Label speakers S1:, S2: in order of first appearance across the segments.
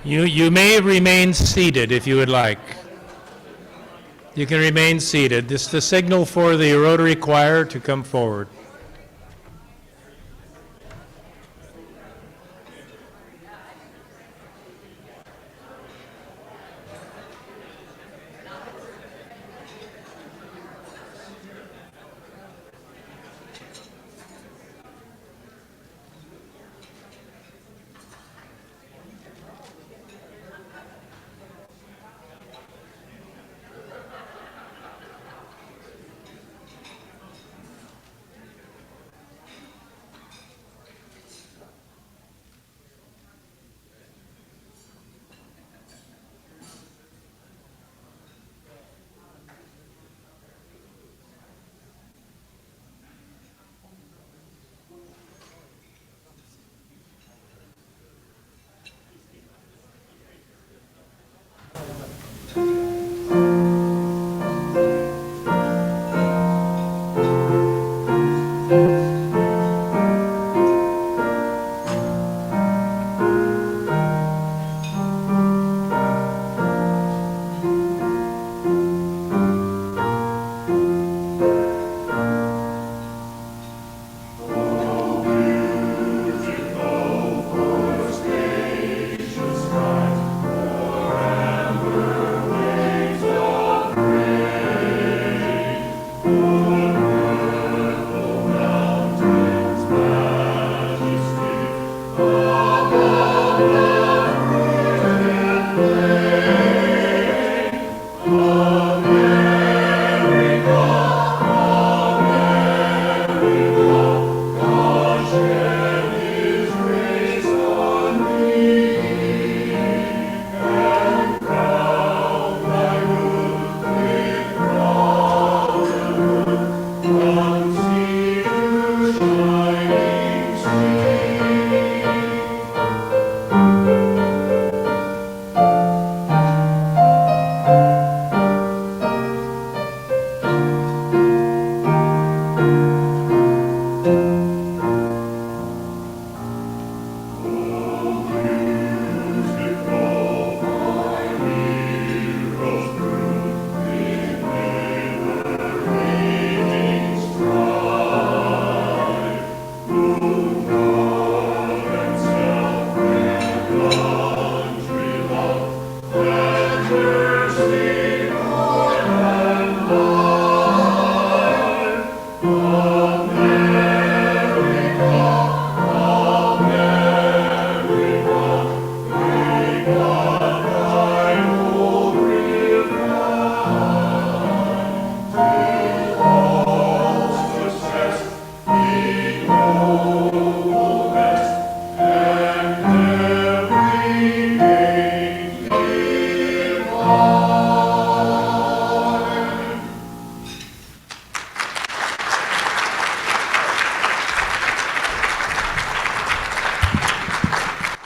S1: You may remain seated if you would like. You can remain seated. This is the signal for the Rotary Choir to come forward.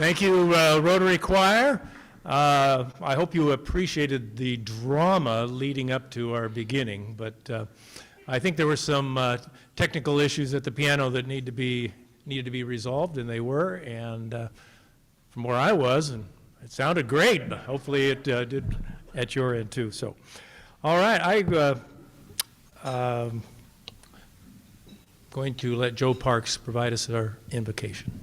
S1: Thank you, Rotary Choir. I hope you appreciated the drama leading up to our beginning, but I think there were some technical issues at the piano that needed to be resolved, and they were. And from where I was, and it sounded great. Hopefully, it did at your end too. So, all right, I'm going to let Joe Parks provide us our invocation.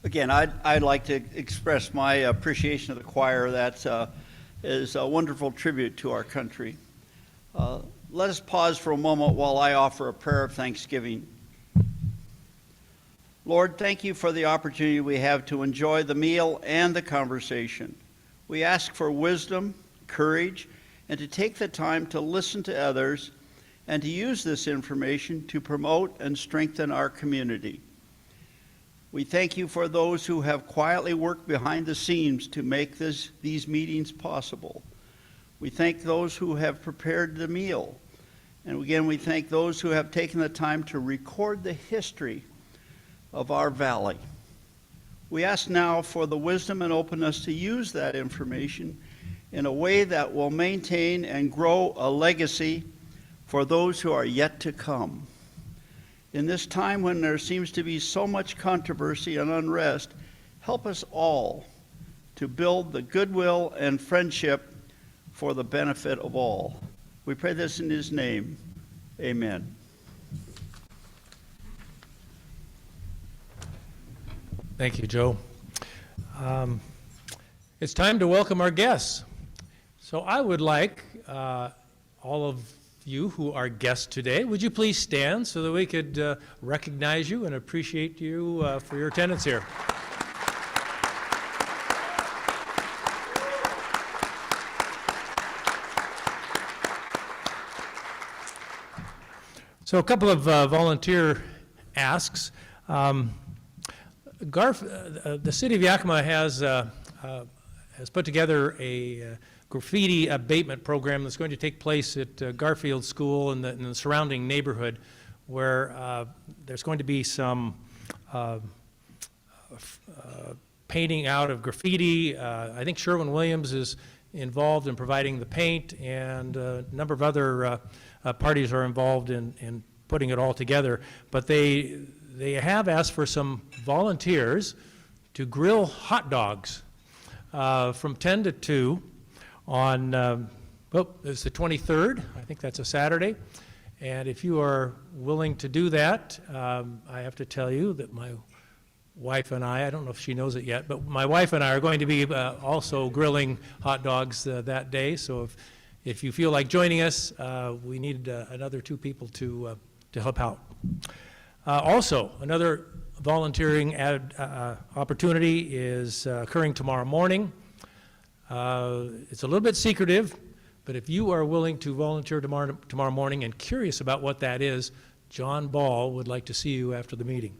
S2: Again, I'd like to express my appreciation of the choir. That is a wonderful tribute to our country. Let us pause for a moment while I offer a prayer of thanksgiving. Lord, thank you for the opportunity we have to enjoy the meal and the conversation. We ask for wisdom, courage, and to take the time to listen to others and to use this information to promote and strengthen our community. We thank you for those who have quietly worked behind the scenes to make these meetings possible. We thank those who have prepared the meal. And again, we thank those who have taken the time to record the history of our valley. We ask now for the wisdom and openness to use that information in a way that will maintain and grow a legacy for those who are yet to come. In this time when there seems to be so much controversy and unrest, help us all to build the goodwill and friendship for the benefit of all. We pray this in his name. Amen.
S1: Thank you, Joe. It's time to welcome our guests. So I would like all of you who are guests today, would you please stand so that we could recognize you and appreciate you for your attendance here. So a couple of volunteer asks. The city of Yakima has put together a graffiti abatement program that's going to take place at Garfield School in the surrounding neighborhood, where there's going to be some painting out of graffiti. I think Sherwin-Williams is involved in providing the paint, and a number of other parties are involved in putting it all together. But they have asked for some volunteers to grill hot dogs from 10 to 2 on, it's the 23rd. I think that's a Saturday. And if you are willing to do that, I have to tell you that my wife and I don't know if she knows it yet, but my wife and I are going to be also grilling hot dogs that day. So if you feel like joining us, we need another 2 people to help out. Also, another volunteering opportunity is occurring tomorrow morning. It's a little bit secretive, but if you are willing to volunteer tomorrow morning and curious about what that is, John Ball would like to see you after the meeting.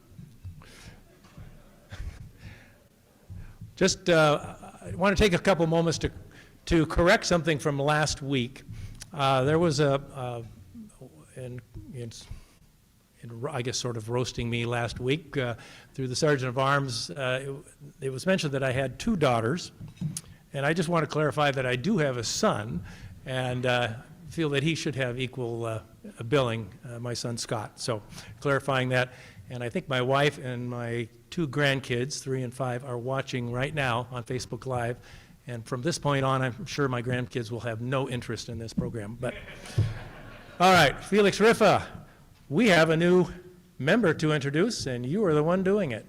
S1: Just I want to take a couple moments to correct something from last week. There was I guess sort of roasting me last week through the Sergeant of Arms. It was mentioned that I had 2 daughters, and I just want to clarify that I do have a son, and feel that he should have equal billing, my son Scott. So clarifying that. And I think my wife and my 2 grandkids, 3 and 5, are watching right now on Facebook Live. And from this point on, I'm sure my grandkids will have no interest in this program. But all right, Felix Riffa, we have a new member to introduce, and you are the one doing it.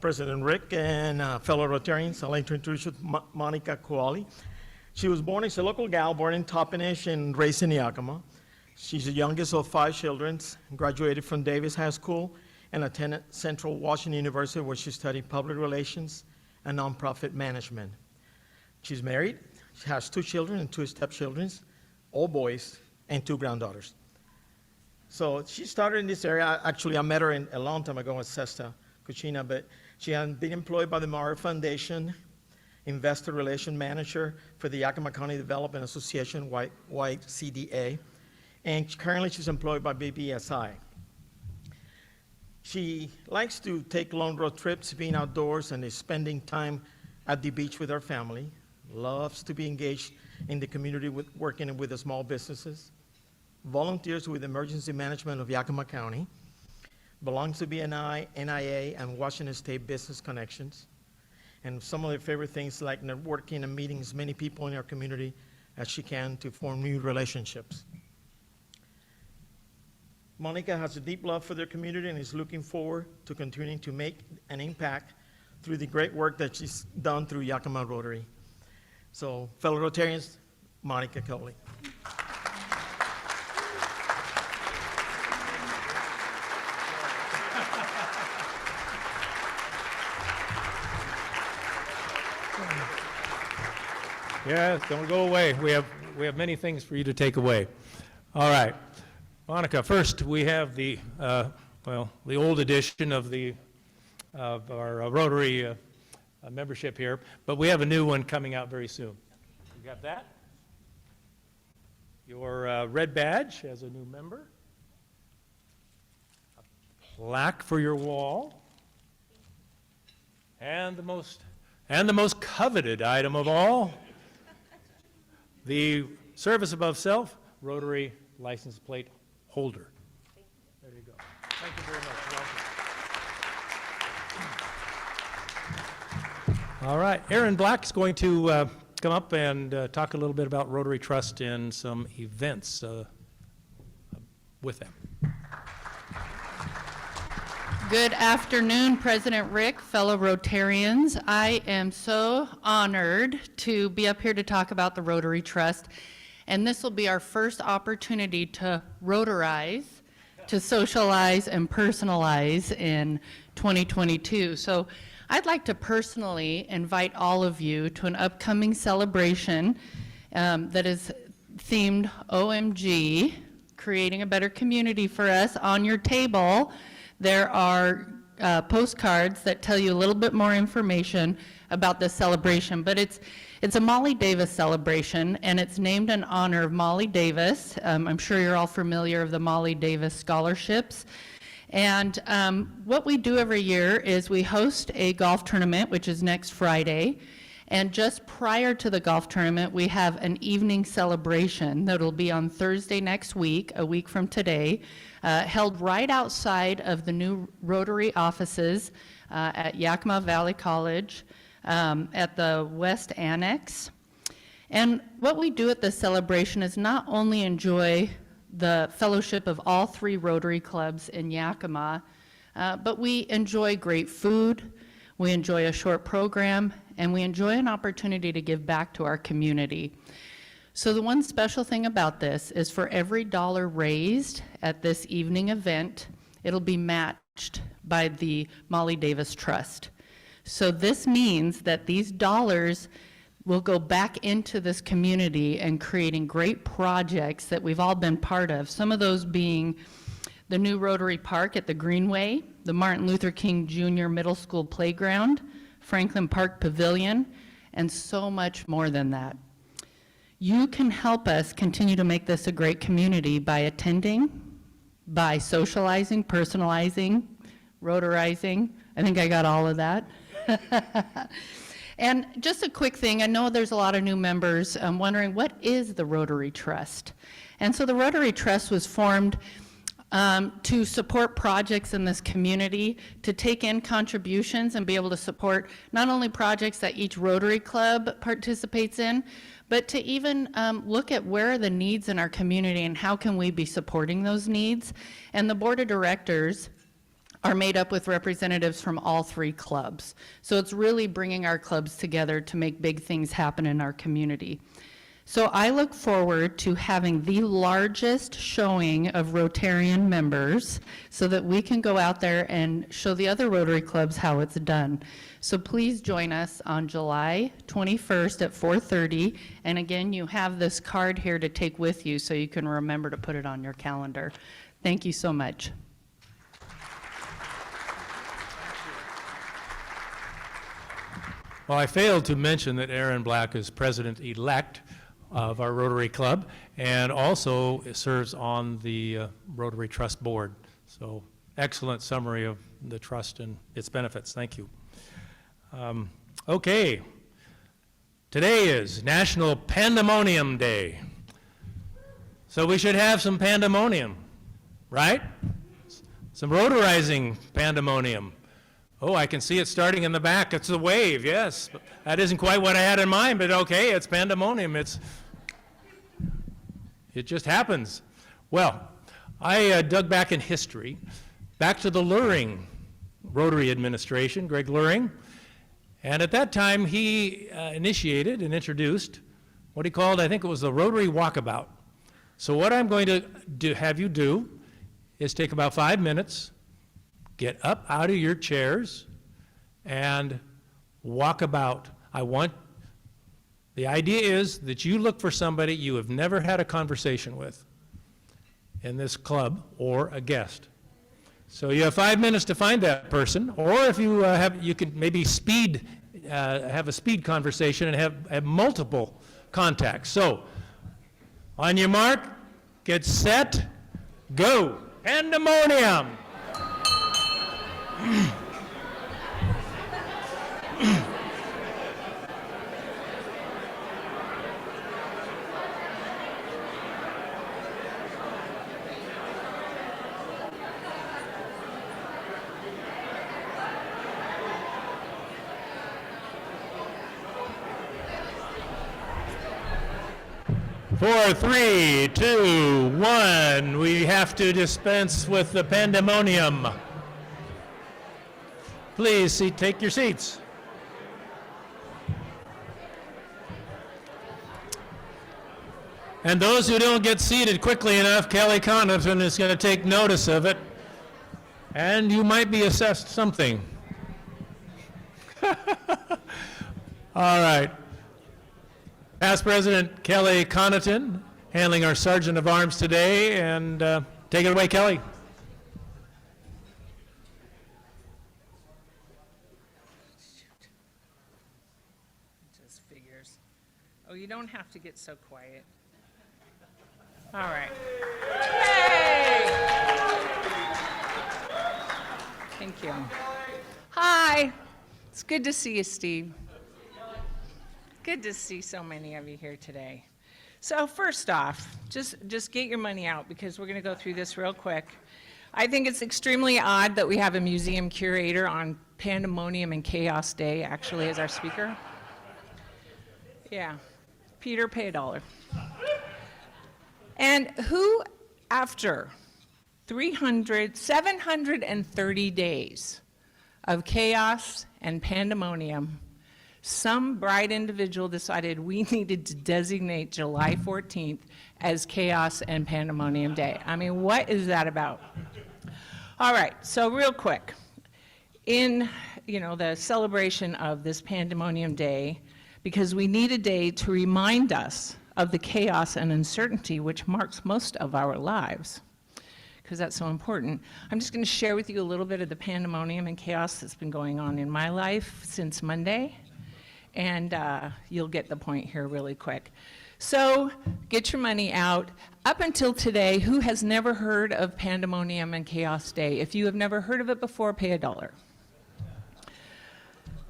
S3: President Rick and fellow Rotarians, I'd like to introduce you to Monica Coali. She was born, she's a local gal, born in Toppenish and raised in Yakima. She's the youngest of 5 children, graduated from Davis High School and attended Central Washington University, where she studied public relations and nonprofit management. She's married, she has 2 children and 2 stepchildren, all boys, and 2 granddaughters. So she started in this area. Actually, I met her a long time ago at Cesta Cucina, but she had been employed by the Maurer Foundation, Investor Relation Manager for the Yakima County Development Association, YCDA, and currently she's employed by BBSI. She likes to take long road trips, being outdoors, and is spending time at the beach with her family, loves to be engaged in the community working with the small businesses, volunteers with Emergency Management of Yakima County, belongs to BNI, NIA, and Washington State Business Connections. And some of their favorite things like networking and meeting as many people in our community as she can to form new relationships. Monica has a deep love for their community and is looking forward to continuing to make an impact through the great work that she's done through Yakima Rotary. So, fellow Rotarians, Monica Coali.
S1: Yeah, don't go away. We have many things for you to take away. All right, Monica. First, we have the old edition of our Rotary membership here, but we have a new one coming out very soon. You got that? Your red badge as a new member. A plaque for your wall. And the most coveted item of all, the service above self, Rotary license plate holder. There you go. Thank you very much. Welcome. All right, Aaron Black is going to come up and talk a little bit about Rotary Trust and some events with them.
S4: Good afternoon, President Rick, fellow Rotarians. I am so honored to be up here to talk about the Rotary Trust, and this will be our first opportunity to Rotarize, to socialize and personalize in 2022. So I'd like to personally invite all of you to an upcoming celebration that is themed OMG, Creating a Better Community for Us. On your table, there are postcards that tell you a little bit more information about this celebration, but it's a Molly Davis celebration, and it's named in honor of Molly Davis. I'm sure you're all familiar of the Molly Davis scholarships. And what we do every year is we host a golf tournament, which is next Friday. And just prior to the golf tournament, we have an evening celebration that'll be on Thursday next week, a week from today, held right outside of the new Rotary offices at Yakima Valley College at the West Annex. And what we do at this celebration is not only enjoy the fellowship of all 3 Rotary clubs in Yakima, but we enjoy great food, we enjoy a short program, and we enjoy an opportunity to give back to our community. So the one special thing about this is for every dollar raised at this evening event, it'll be matched by the Molly Davis Trust. So this means that these dollars will go back into this community and creating great projects that we've all been part of. Some of those being the new Rotary Park at the Greenway, the Martin Luther King Jr. Middle School Playground, Franklin Park Pavilion, and so much more than that. You can help us continue to make this a great community by attending, by socializing, personalizing, Rotarizing. I think I got all of that. And just a quick thing, I know there's a lot of new members wondering, what is the Rotary Trust? And so the Rotary Trust was formed to support projects in this community, to take in contributions and be able to support not only projects that each Rotary Club participates in, but to even look at where are the needs in our community and how can we be supporting those needs. And the board of directors are made up with representatives from all 3 clubs. So it's really bringing our clubs together to make big things happen in our community. So I look forward to having the largest showing of Rotarian members so that we can go out there and show the other Rotary clubs how it's done. So please join us on July 21st at 4:30. And again, you have this card here to take with you so you can remember to put it on your calendar. Thank you so much.
S1: Well, I failed to mention that Aaron Black is president-elect of our Rotary Club and also serves on the Rotary Trust Board. So excellent summary of the trust and its benefits. Thank you. Okay. Today is National Pandemonium Day. So we should have some pandemonium, right? Some rotarizing pandemonium. Oh, I can see it starting in the back. It's a wave, yes. That isn't quite what I had in mind, but okay, it's pandemonium. It just happens. Well, I dug back in history, back to the Luring Rotary administration, Greg Luring, and at that time he initiated and introduced what he called, I think it was the Rotary Walkabout. So what I'm going to have you do is take about 5 minutes, get up out of your chairs and walk about. The idea is that you look for somebody you have never had a conversation with in this club or a guest. So you have 5 minutes to find that person, or if you you can maybe have a speed conversation and have multiple contacts. So on your mark, get set, go. Pandemonium. 4, 3, 2, 1. We have to dispense with the pandemonium. Please take your seats. And those who don't get seated quickly enough, Kelly Connaughton is going to take notice of it, and you might be assessed something. All right. Past President Kelly Connaughton, handling our Sergeant of Arms today, and take it away, Kelly.
S5: Just figures. Oh, you don't have to get so quiet. All right. Yay! Thank you. Hi. It's good to see you, Steve. Good to see so many of you here today. So first off, just get your money out because we're going to go through this real quick. I think it's extremely odd that we have a museum curator on Pandemonium and Chaos Day actually as our speaker. Yeah. Peter, pay $1. And who, after 730 days of chaos and pandemonium, some bright individual decided we needed to designate July 14th as Chaos and Pandemonium Day. I mean, what is that about? All right, so real quick. In, the celebration of this Pandemonium Day, because we need a day to remind us of the chaos and uncertainty which marks most of our lives, because that's so important. I'm just going to share with you a little bit of the pandemonium and chaos that's been going on in my life since Monday, and you'll get the point here really quick. So get your money out. Up until today, who has never heard of Pandemonium and Chaos Day? If you have never heard of it before, pay $1.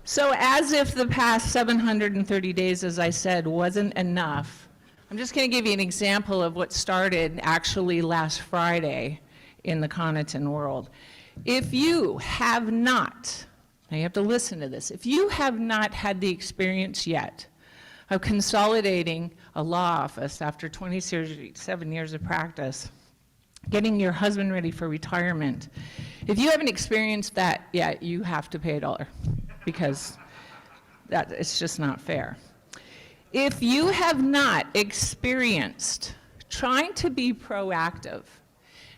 S5: So as if the past 730 days, as I said, wasn't enough, I'm just going to give you an example of what started actually last Friday in the Connaughton world. If you have not, now you have to listen to this, if you have not had the experience yet of consolidating a law office after 27 years of practice, getting your husband ready for retirement, if you haven't experienced that yet, you have to pay $1 because it's just not fair. If you have not experienced trying to be proactive,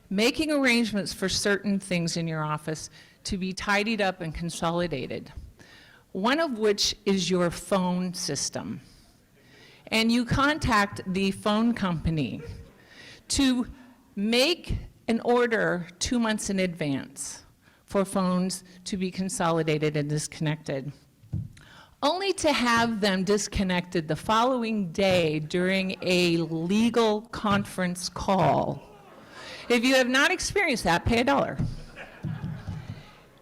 S5: making arrangements for certain things in your office to be tidied up and consolidated, one of which is your phone system, and you contact the phone company to make an order 2 months in advance for phones to be consolidated and disconnected, only to have them disconnected the following day during a legal conference call. If you have not experienced that, pay $1.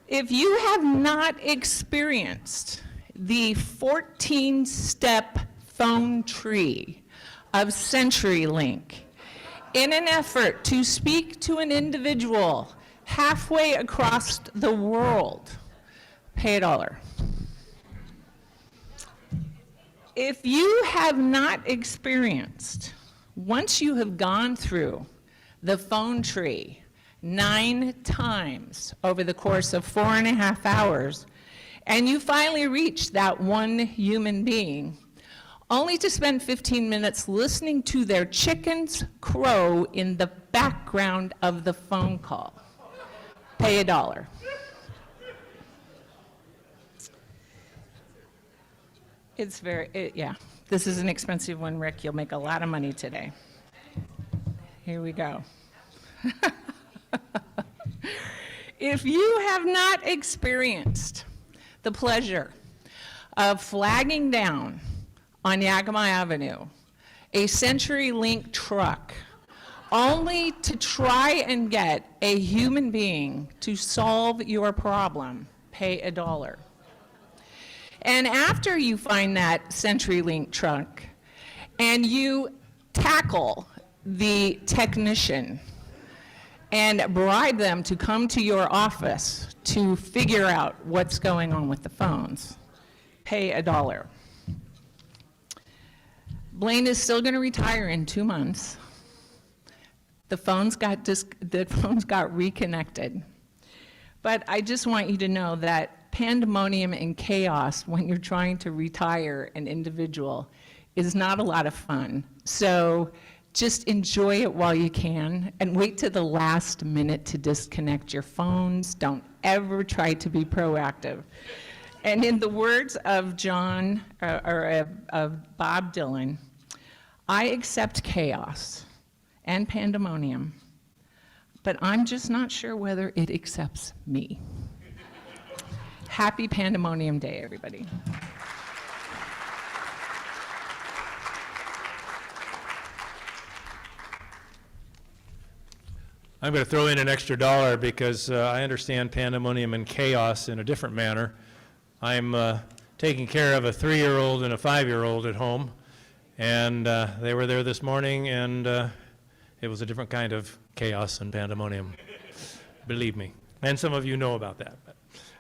S5: If you have not experienced the 14-step phone tree of CenturyLink in an effort to speak to an individual halfway across the world, pay $1. If you have not experienced, once you have gone through the phone tree 9 times over the course of 4.5 hours, and you finally reach that one human being, only to spend 15 minutes listening to their chickens crow in the background of the phone call, pay $1. It's yeah, this is an expensive one, Rick. You'll make a lot of money today. Here we go. If you have not experienced the pleasure of flagging down on Yakima Avenue a CenturyLink truck only to try and get a human being to solve your problem, pay $1. And after you find that CenturyLink truck and you tackle the technician and bribe them to come to your office to figure out what's going on with the phones, pay $1. Blaine is still going to retire in 2 months. The phones got reconnected. But I just want you to know that pandemonium and chaos when you're trying to retire an individual is not a lot of fun. So just enjoy it while you can, and wait to the last minute to disconnect your phones. Don't ever try to be proactive. And in the words of of Bob Dylan, I accept chaos and pandemonium, but I'm just not sure whether it accepts me. Happy Pandemonium Day, everybody.
S1: I'm going to throw in an extra $1 because I understand pandemonium and chaos in a different manner. I'm taking care of a 3-year-old and a 5-year-old at home, and they were there this morning, and it was a different kind of chaos and pandemonium, believe me. And some of you know about that. But,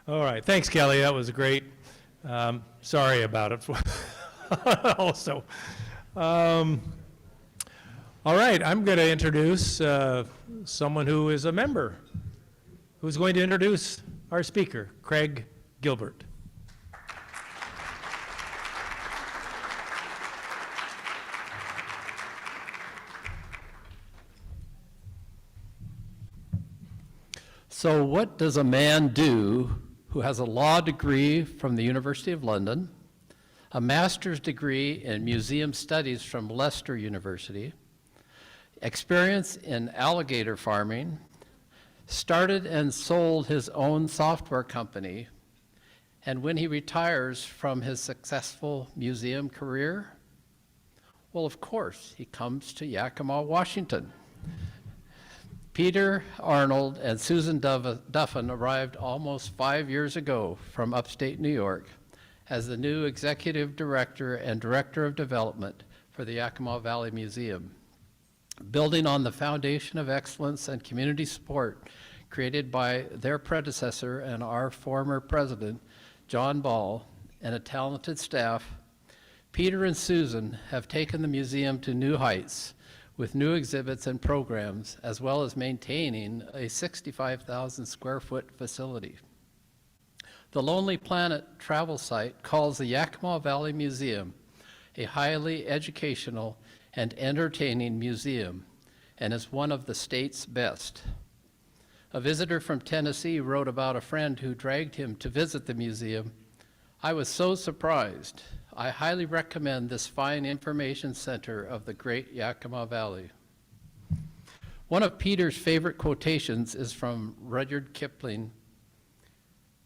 S1: all right, thanks, Kelly. That was great. Sorry about it also. All right, I'm going to introduce someone who is a member, who's going to introduce our speaker, Craig Gilbert.
S6: So what does a man do who has a law degree from the University of London, a master's degree in museum studies from Leicester University, experience in alligator farming, started and sold his own software company, and when he retires from his successful museum career? Well, of course, he comes to Yakima, Washington. Peter, Arnold, and Susan Duffin arrived almost 5 years ago from upstate New York as the new executive director and director of development for the Yakima Valley Museum. Building on the foundation of excellence and community support created by their predecessor and our former president, John Ball, and a talented staff, Peter and Susan have taken the museum to new heights with new exhibits and programs, as well as maintaining a 65,000 square foot facility. The Lonely Planet travel site calls the Yakima Valley Museum a highly educational and entertaining museum, and is one of the state's best. A visitor from Tennessee wrote about a friend who dragged him to visit the museum. I was so surprised. I highly recommend this fine information center of the great Yakima Valley. One of Peter's favorite quotations is from Rudyard Kipling.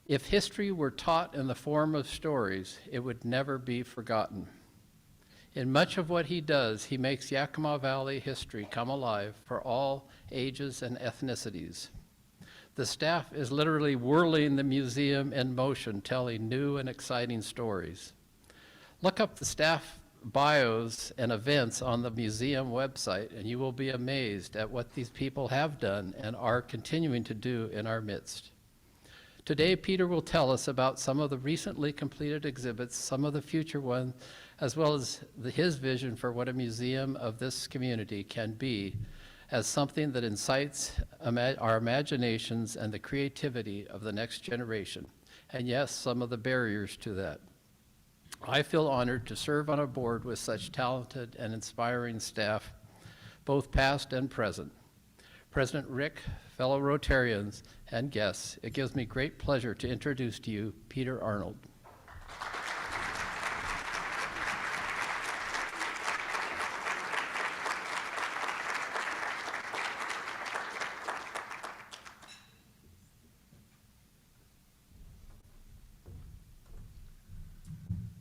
S6: If history were taught in the form of stories, it would never be forgotten. In much of what he does, he makes Yakima Valley history come alive for all ages and ethnicities. The staff is literally whirling the museum in motion, telling new and exciting stories. Look up the staff bios and events on the museum website, and you will be amazed at what these people have done and are continuing to do in our midst. Today, Peter will tell us about some of the recently completed exhibits, some of the future ones, as well as his vision for what a museum of this community can be, as something that incites our imaginations and the creativity of the next generation, and yes, some of the barriers to that. I feel honored to serve on a board with such talented and inspiring staff, both past and present. President Rick, fellow Rotarians, and guests, it gives me great pleasure to introduce to you Peter Arnold.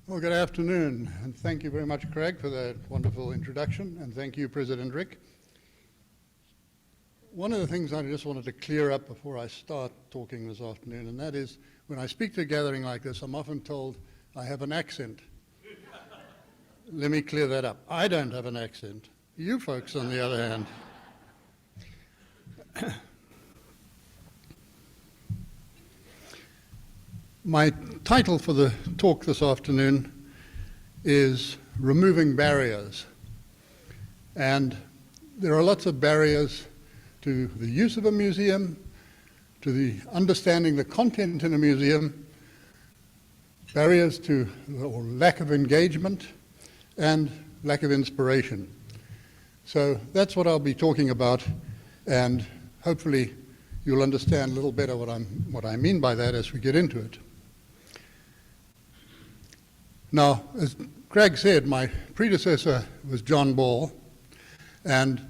S7: Well, good afternoon, and thank you very much, Craig, for that wonderful introduction, and thank you, President Rick. One of the things I just wanted to clear up before I start talking this afternoon, and that is, when I speak to a gathering like this, I'm often told I have an accent. Let me clear that up. I don't have an accent. You folks, on the other hand. My title for the talk this afternoon is removing barriers. And there are lots of barriers to the use of a museum, to the understanding the content in a museum, barriers to or lack of engagement, and lack of inspiration. So that's what I'll be talking about, and hopefully you'll understand a little better what I mean by that as we get into it. Now, as Craig said, my predecessor was John Ball, and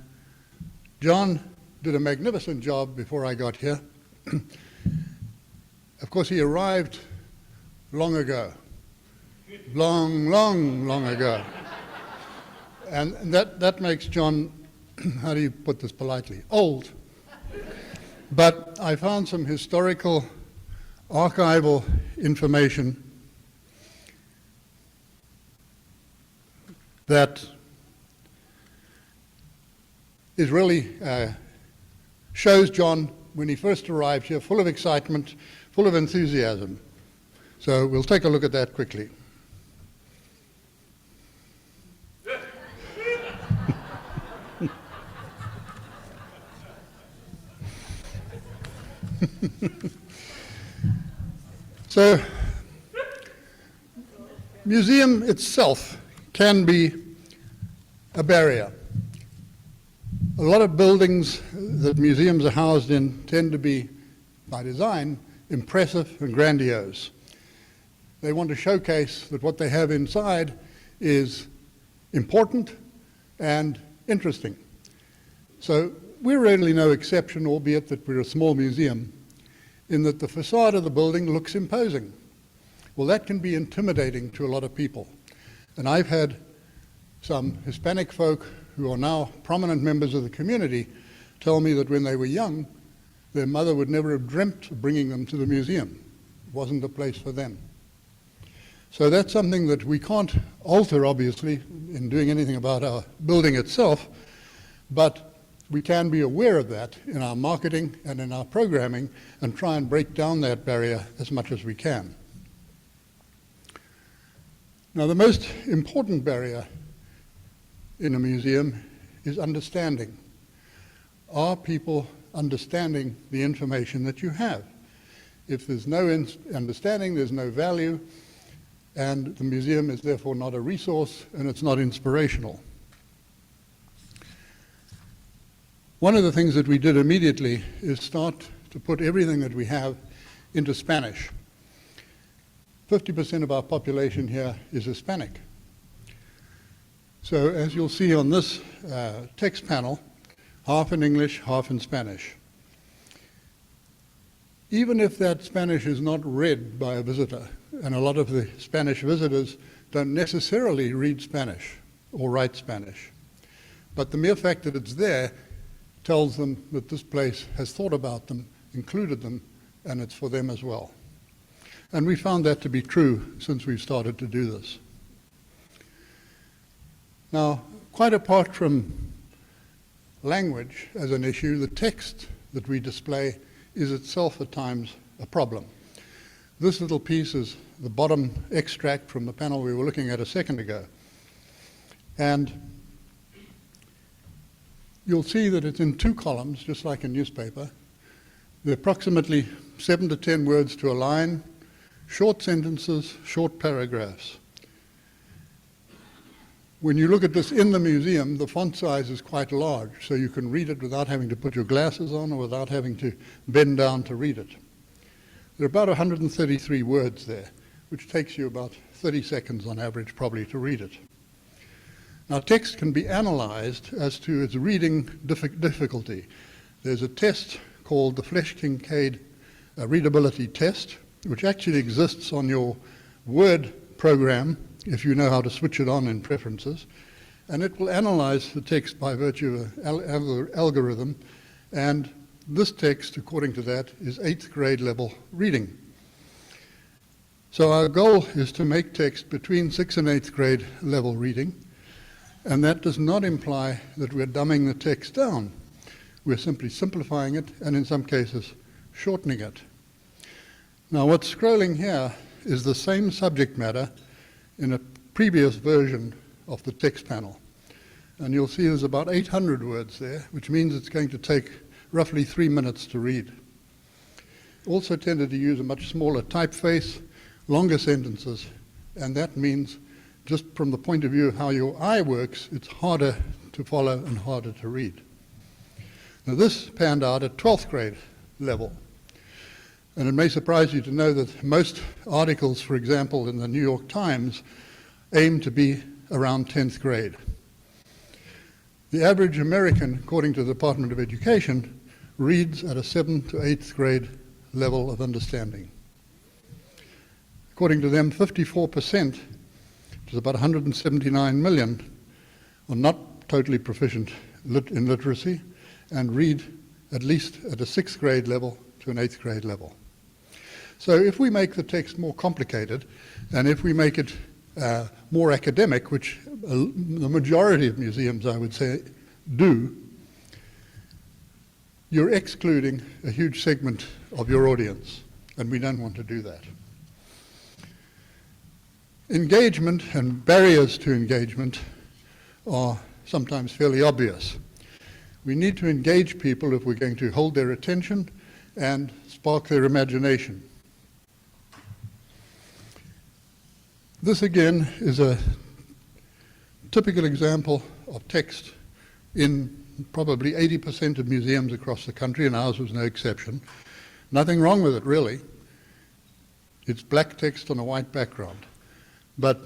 S7: John did a magnificent job before I got here. Of course, he arrived long ago, long ago. And that makes John, how do you put this politely, old. But I found some historical, archival information that is really shows John when he first arrived here, full of excitement, full of enthusiasm. So we'll take a look at that quickly. So, museum itself can be a barrier. A lot of buildings that museums are housed in tend to be, by design, impressive and grandiose. They want to showcase that what they have inside is important and interesting. So we're really no exception, albeit that we're a small museum, in that the facade of the building looks imposing. Well, that can be intimidating to a lot of people. And I've had some Hispanic folk who are now prominent members of the community tell me that when they were young, their mother would never have dreamt of bringing them to the museum. It wasn't a place for them. So that's something that we can't alter, obviously, in doing anything about our building itself, but we can be aware of that in our marketing and in our programming and try and break down that barrier as much as we can. Now, the most important barrier in a museum is understanding. Are people understanding the information that you have? If there's no understanding, there's no value, and the museum is therefore not a resource and it's not inspirational. One of the things that we did immediately is start to put everything that we have into Spanish. 50% of our population here is Hispanic. So as you'll see on this text panel, half in English, half in Spanish. Even if that Spanish is not read by a visitor, and a lot of the Spanish visitors don't necessarily read Spanish or write Spanish, but the mere fact that it's there tells them that this place has thought about them, included them, and it's for them as well. And we found that to be true since we've started to do this. Now, quite apart from language as an issue, the text that we display is itself at times a problem. This little piece is the bottom extract from the panel we were looking at a second ago. And you'll see that it's in two columns, just like a newspaper. There are approximately 7 to 10 words to a line, short sentences, short paragraphs. When you look at this in the museum, the font size is quite large, so you can read it without having to put your glasses on or without having to bend down to read it. There are about 133 words there, which takes you about 30 seconds on average probably to read it. Now, text can be analyzed as to its reading difficulty. There's a test called the Kincaid Readability test, which actually exists on your Word program, if you know how to switch it on in preferences, and it will analyze the text by virtue of an algorithm, and this text, according to that, is 8th grade level reading. So our goal is to make text between 6th and 8th grade level reading, and that does not imply that we're dumbing the text down. We're simply simplifying it, and in some cases, shortening it. Now, what's scrolling here is the same subject matter in a previous version of the text panel. And you'll see there's about 800 words there, which means it's going to take roughly 3 minutes to read. Also tended to use a much smaller typeface, longer sentences, and that means just from the point of view of how your eye works, it's harder to follow and harder to read. Now this panned out at 12th grade level. And it may surprise you to know that most articles, for example, in the New York Times, aim to be around 10th grade. The average American, according to the Department of Education, reads at a 7th to 8th grade level of understanding. According to them, 54%, which is about 179 million, are not totally proficient in literacy and read at least at a 6th grade level to an 8th grade level. So if we make the text more complicated, and if we make it more academic, which the majority of museums, I would say, do, you're excluding a huge segment of your audience, and we don't want to do that. Engagement and barriers to engagement are sometimes fairly obvious. We need to engage people if we're going to hold their attention and spark their imagination. This again is a typical example of text in probably 80% of museums across the country, and ours was no exception. Nothing wrong with it, really. It's black text on a white background. But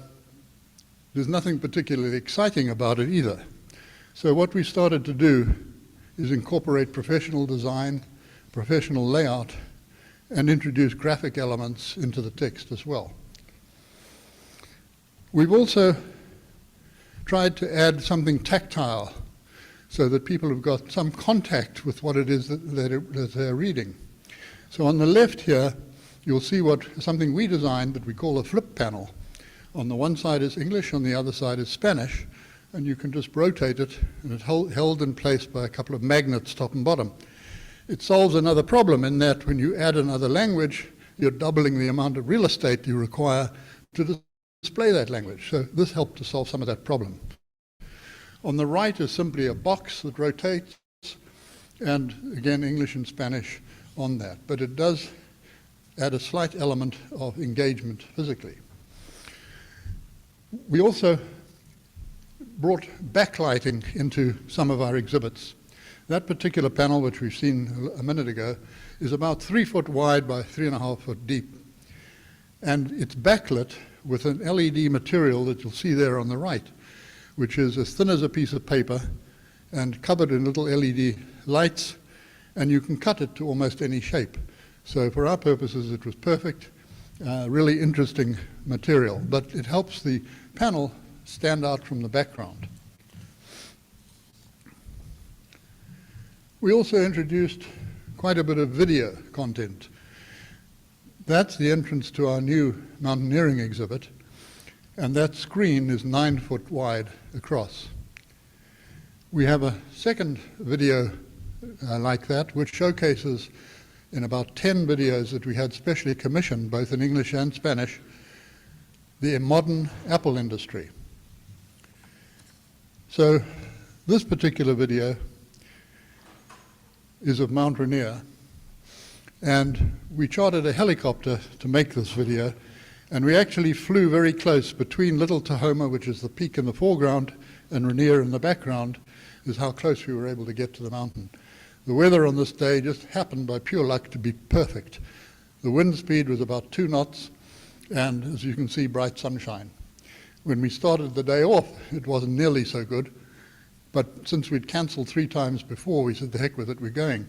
S7: there's nothing particularly exciting about it either. So what we started to do is incorporate professional design, professional layout, and introduce graphic elements into the text as well. We've also tried to add something tactile so that people have got some contact with what it is that they're reading. So on the left here, you'll see something we designed that we call a flip panel. On the one side is English, on the other side is Spanish, and you can just rotate it, and it's held in place by a couple of magnets top and bottom. It solves another problem in that when you add another language, you're doubling the amount of real estate you require to display that language. So this helped to solve some of that problem. On the right is simply a box that rotates, and again, English and Spanish on that. But it does add a slight element of engagement physically. We also brought backlighting into some of our exhibits. That particular panel, which we've seen a minute ago, is about 3 foot wide by 3.5 foot deep. And it's backlit with an LED material that you'll see there on the right, which is as thin as a piece of paper and covered in little LED lights, and you can cut it to almost any shape. So for our purposes, it was perfect, really interesting material, but it helps the panel stand out from the background. We also introduced quite a bit of video content. That's the entrance to our new mountaineering exhibit, and that screen is 9 foot wide across. We have a second video like that, which showcases in about 10 videos that we had specially commissioned, both in English and Spanish, the modern apple industry. So this particular video is of Mount Rainier, and we chartered a helicopter to make this video, and we actually flew very close between Little Tahoma, which is the peak in the foreground, and Rainier in the background, is how close we were able to get to the mountain. The weather on this day just happened by pure luck to be perfect. The wind speed was about 2 knots, and as you can see, bright sunshine. When we started the day off, it wasn't nearly so good, but since we'd cancelled 3 times before, we said, the heck with it, we're going.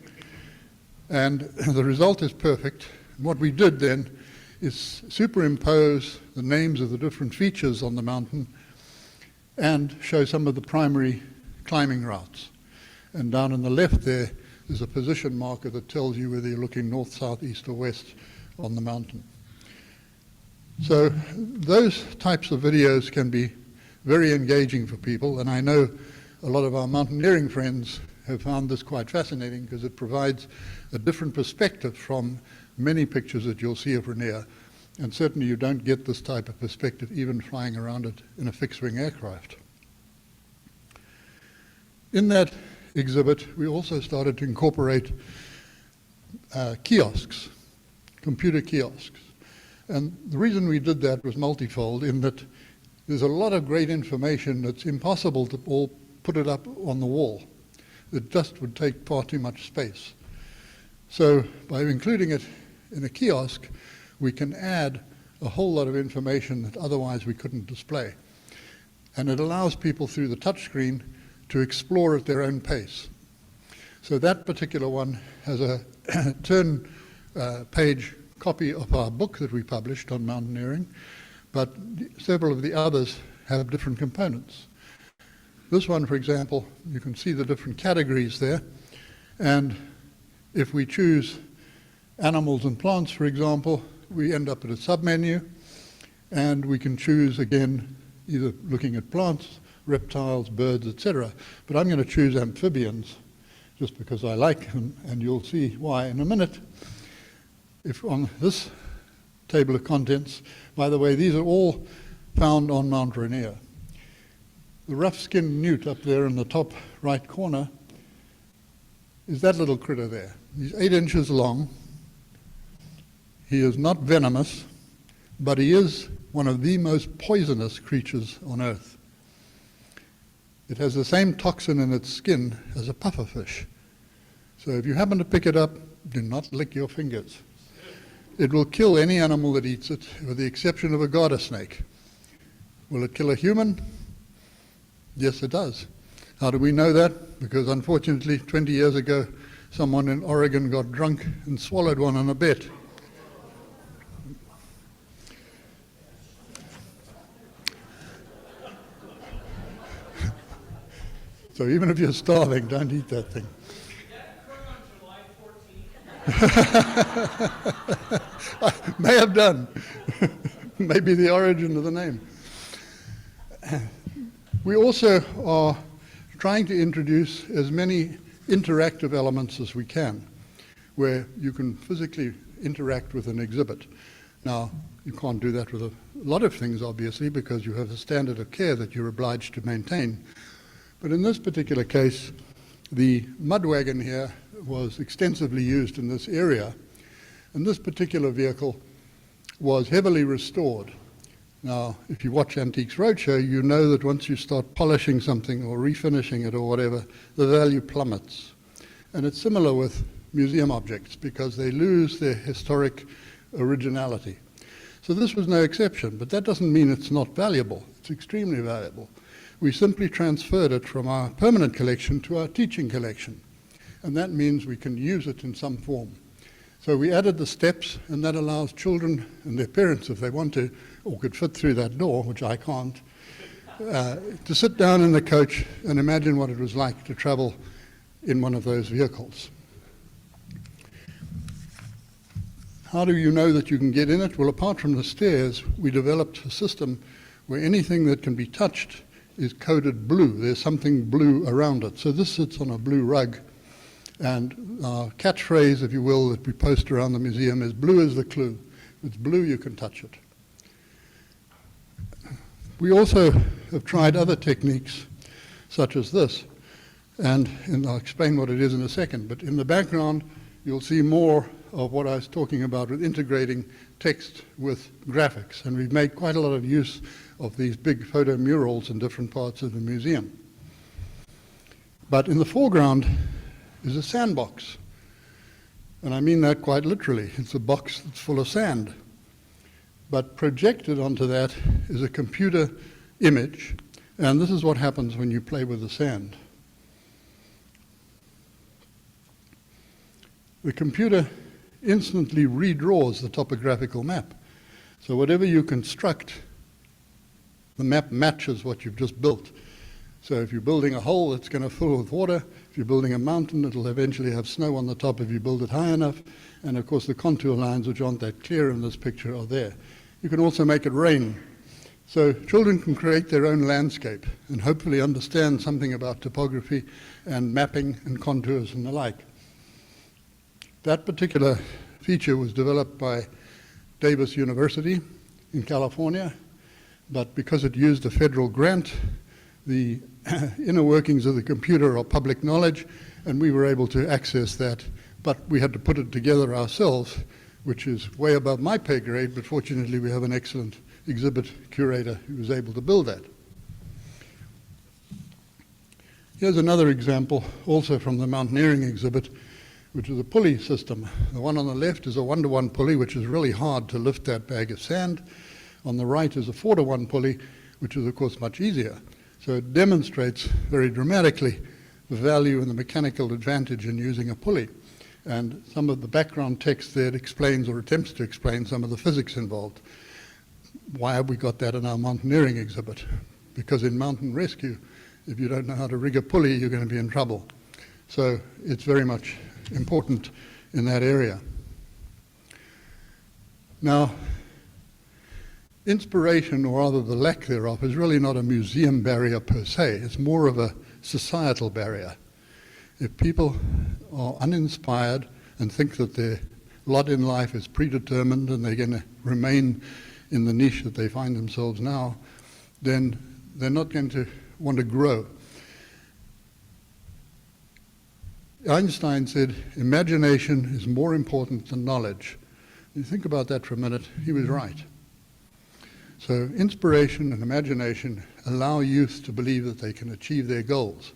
S7: And the result is perfect. What we did then is superimpose the names of the different features on the mountain and show some of the primary climbing routes. And down on the left there is a position marker that tells you whether you're looking north, south, east, or west on the mountain. So those types of videos can be very engaging for people, and I know a lot of our mountaineering friends have found this quite fascinating because it provides a different perspective from many pictures that you'll see of Rainier, and certainly you don't get this type of perspective even flying around it in a fixed-wing aircraft. In that exhibit, we also started to incorporate kiosks, computer kiosks. And the reason we did that was multifold, in that there's a lot of great information that's impossible to all put it up on the wall. It just would take far too much space. So by including it in a kiosk, we can add a whole lot of information that otherwise we couldn't display. And it allows people through the touchscreen to explore at their own pace. So that particular one has a turn-page copy of our book that we published on mountaineering, but several of the others have different components. This one, for example, you can see the different categories there, and if we choose animals and plants, for example, we end up at a submenu, and we can choose, again, either looking at plants, reptiles, birds, etc. But I'm going to choose amphibians, just because I like them, and you'll see why in a minute. If on this table of contents, by the way, these are all found on Mount Rainier. The rough-skinned newt up there in the top right corner is that little critter there. He's 8 inches long. He is not venomous, but he is one of the most poisonous creatures on Earth. It has the same toxin in its skin as a pufferfish. So if you happen to pick it up, do not lick your fingers. It will kill any animal that eats it, with the exception of a garter snake. Will it kill a human? Yes, it does. How do we know that? Because unfortunately, 20 years ago, someone in Oregon got drunk and swallowed one on a bet. So even if you're starving, don't eat that thing. May have done. Maybe the origin of the name. We also are trying to introduce as many interactive elements as we can, where you can physically interact with an exhibit. Now, you can't do that with a lot of things, obviously, because you have a standard of care that you're obliged to maintain. But in this particular case, the mud wagon here was extensively used in this area, and this particular vehicle was heavily restored. Now, if you watch Antiques Roadshow, you know that once you start polishing something or refinishing it or whatever, the value plummets. And it's similar with museum objects because they lose their historic originality. So this was no exception, but that doesn't mean it's not valuable. It's extremely valuable. We simply transferred it from our permanent collection to our teaching collection. And that means we can use it in some form. So we added the steps, and that allows children and their parents, if they want to, or could fit through that door, which I can't, to sit down in the coach and imagine what it was like to travel in one of those vehicles. How do you know that you can get in it? Well, apart from the stairs, we developed a system where anything that can be touched is coded blue. There's something blue around it. So this sits on a blue rug. And our catchphrase, if you will, that we post around the museum is blue is the clue. If it's blue, you can touch it. We also have tried other techniques, such as this. And I'll explain what it is in a second. But in the background, you'll see more of what I was talking about with integrating text with graphics. And we've made quite a lot of use of these big photo murals in different parts of the museum. But in the foreground is a sandbox. And I mean that quite literally. It's a box that's full of sand. But projected onto that is a computer image. And this is what happens when you play with the sand. The computer instantly redraws the topographical map. So whatever you construct, the map matches what you've just built. So if you're building a hole, it's going to fill with water. If you're building a mountain, it'll eventually have snow on the top if you build it high enough. And of course, the contour lines, which aren't that clear in this picture, are there. You can also make it rain. So children can create their own landscape and hopefully understand something about topography and mapping and contours and the like. That particular feature was developed by Davis University in California, but because it used a federal grant, the inner workings of the computer are public knowledge, and we were able to access that, but we had to put it together ourselves, which is way above my pay grade, but fortunately we have an excellent exhibit curator who was able to build that. Here's another example, also from the mountaineering exhibit, which is a pulley system. The one on the left is a 1-to-1 pulley, which is really hard to lift that bag of sand. On the right is a 4-to-1 pulley, which is of course much easier. So it demonstrates very dramatically the value and the mechanical advantage in using a pulley. And some of the background text there explains or attempts to explain some of the physics involved. Why have we got that in our mountaineering exhibit? Because in mountain rescue, if you don't know how to rig a pulley, you're going to be in trouble. So it's very much important in that area. Now, inspiration, or rather the lack thereof, is really not a museum barrier per se. It's more of a societal barrier. If people are uninspired and think that their lot in life is predetermined and they're going to remain in the niche that they find themselves now, then they're not going to want to grow. Einstein said, imagination is more important than knowledge. You think about that for a minute, he was right. So inspiration and imagination allow youth to believe that they can achieve their goals.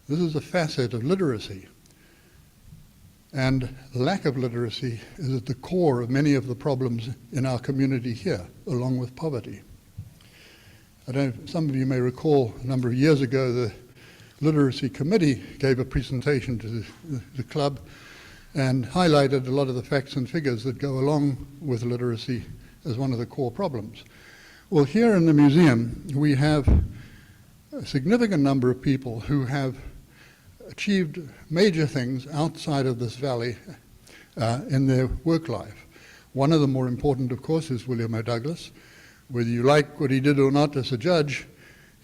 S7: This is a facet of literacy. And lack of literacy is at the core of many of the problems in our community here, along with poverty. Some of you may recall a number of years ago, the Literacy Committee gave a presentation to the club and highlighted a lot of the facts and figures that go along with literacy as one of the core problems. Well, here in the museum, we have a significant number of people who have achieved major things outside of this valley in their work life. One of the more important, of course, is William O. Douglas. Whether you like what he did or not as a judge,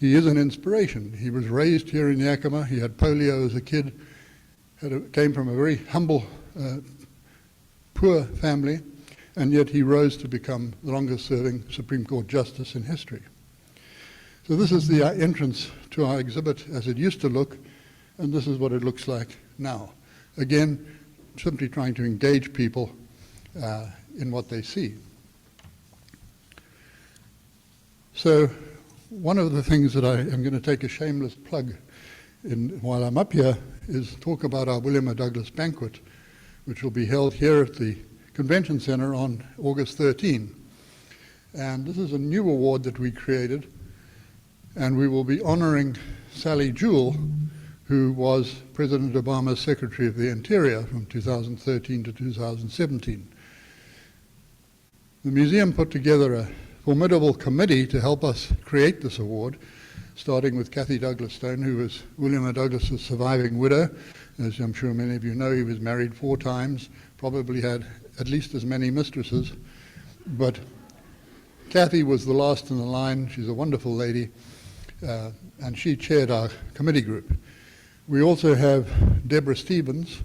S7: he is an inspiration. He was raised here in Yakima. He had polio as a kid, came from a very humble, poor family, and yet he rose to become the longest-serving Supreme Court Justice in history. So this is the entrance to our exhibit as it used to look, and this is what it looks like now. Again, simply trying to engage people in what they see. So one of the things that I am going to take a shameless plug in while I'm up here is talk about our William O. Douglas Banquet, which will be held here at the Convention Center on August 13. And this is a new award that we created, and we will be honoring Sally Jewell, who was President Obama's Secretary of the Interior from 2013 to 2017. The museum put together a formidable committee to help us create this award, starting with Kathy Douglas Stone, who was William O. Douglas's surviving widow. As I'm sure many of you know, he was married 4 times, probably had at least as many mistresses. But Kathy was the last in the line. She's a wonderful lady, and she chaired our committee group. We also have Deborah Stevens,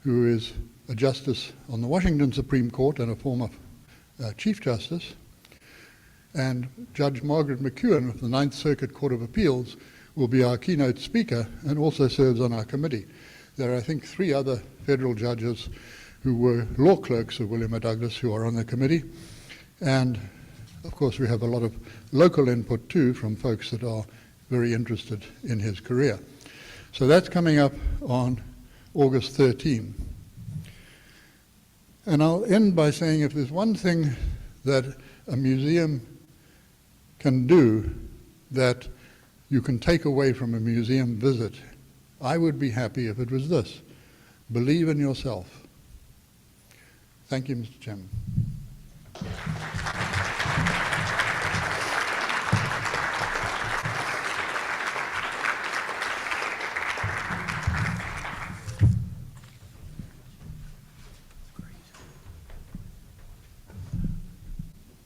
S7: who is a justice on the Washington Supreme Court and a former Chief Justice, and Judge Margaret McEwen of the Ninth Circuit Court of Appeals will be our keynote speaker and also serves on our committee. There are, I think, 3 other federal judges who were law clerks of William O. Douglas who are on the committee. And, of course, we have a lot of local input, too, from folks that are very interested in his career. So that's coming up on August 13. And I'll end by saying if there's one thing that a museum can do that you can take away from a museum visit, I would be happy if it was this: believe in yourself. Thank you, Mr. Chairman.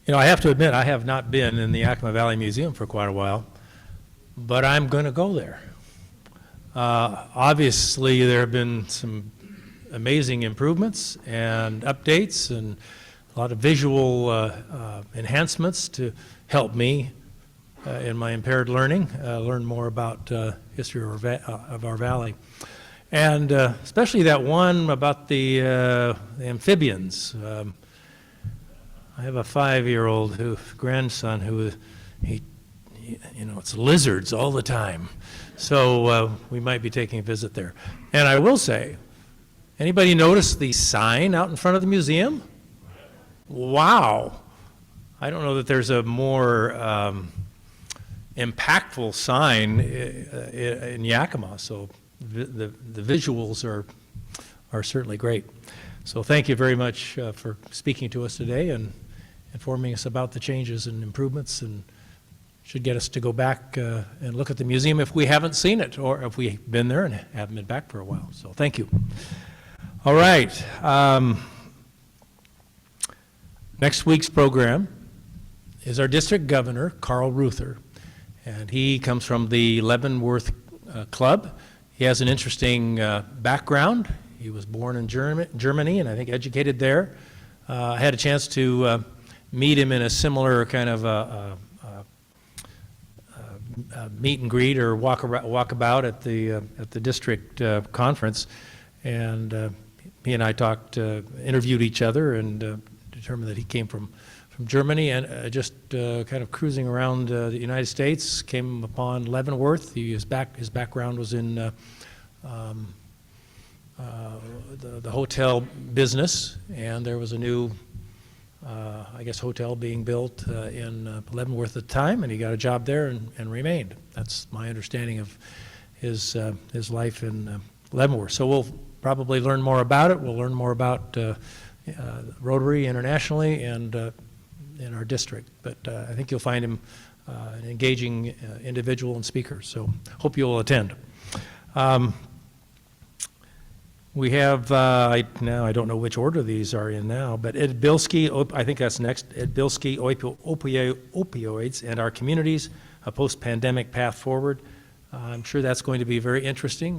S1: You know, I have to admit, I have not been in the Yakima Valley Museum for quite a while, but I'm going to go there. Obviously, there have been some amazing improvements and updates and a lot of visual enhancements to help me in my impaired learning, learn more about history of our valley. And especially that one about the amphibians. I have a 5-year-old grandson who, it's lizards all the time. So we might be taking a visit there. And I will say, anybody notice the sign out in front of the museum? Wow. I don't know that there's a more impactful sign in Yakima, so the visuals are certainly great. So thank you very much for speaking to us today and informing us about the changes and improvements, and should get us to go back and look at the museum if we haven't seen it, or if we've been there and haven't been back for a while. So thank you. All right. Next week's program is our district governor, Carl Ruther, and he comes from the Leavenworth Club. He has an interesting background. He was born in Germany and I think educated there. I had a chance to meet him in a similar kind of meet and greet or walkabout at the district conference, and he and I interviewed each other, and determined that he came from Germany, and just kind of cruising around the United States, came upon Leavenworth. His background was in the hotel business, and there was a new hotel being built in Leavenworth at the time, and he got a job there and remained. That's my understanding of his life in Leavenworth. So we'll probably learn more about it. We'll learn more about Rotary internationally and in our district. But I think you'll find him an engaging individual and speaker. So hope you'll attend. We have, now I don't know which order these are in now, but Ed Bilski, I think that's next, Ed Bilski, opioids and our communities, a post-pandemic path forward. I'm sure that's going to be very interesting.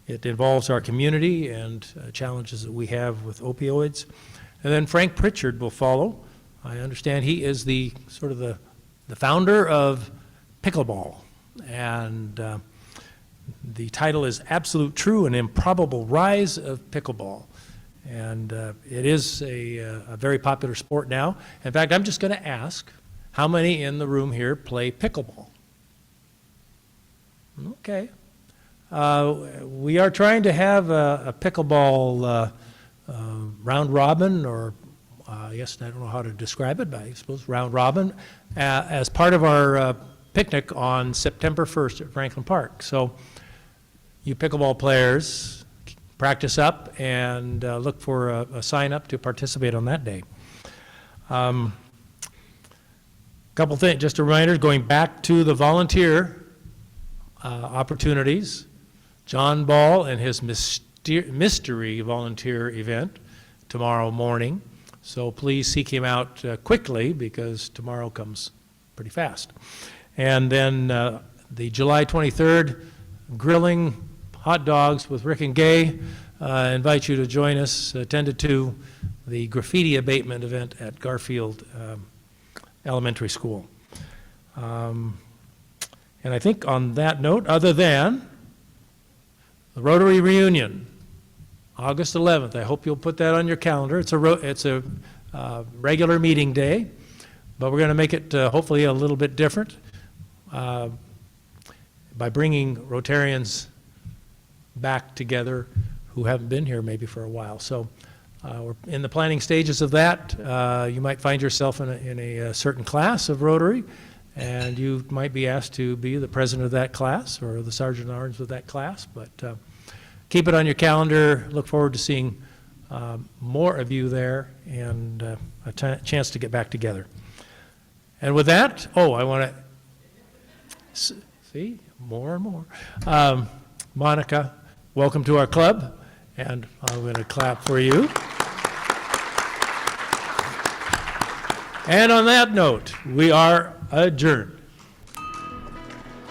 S1: It involves our community and challenges that we have with opioids. And then Frank Pritchard will follow. I understand he is the founder of pickleball, and the title is Absolute True and Improbable Rise of Pickleball. And it is a very popular sport now. In fact, I'm just going to ask, how many in the room here play pickleball? Okay. We are trying to have a pickleball round robin, or I guess I don't know how to describe it, but I suppose round robin, as part of our picnic on September 1st at Franklin Park. So you pickleball players, practice up and look for a sign up to participate on that day. Couple things, just a reminder, going back to the volunteer opportunities. John Ball and his mystery volunteer event tomorrow morning. So please seek him out quickly, because tomorrow comes pretty fast. And then the July 23rd grilling hot dogs with Rick and Gay. Invite you to join us 10 to 2, the graffiti abatement event at Garfield Elementary School. And I think on that note, other than the Rotary Reunion, August 11th. I hope you'll put that on your calendar. It's a regular meeting day, but we're going to make it hopefully a little bit different by bringing Rotarians back together who haven't been here maybe for a while. So we're in the planning stages of that. You might find yourself in a certain class of Rotary, and you might be asked to be the president of that class or the sergeant at arms of that class. But keep it on your calendar. Look forward to seeing more of you there, and a chance to get back together. And with that, I want to see more and more. Monica, welcome to our club, and I'm going to clap for you. And on that note, we are adjourned.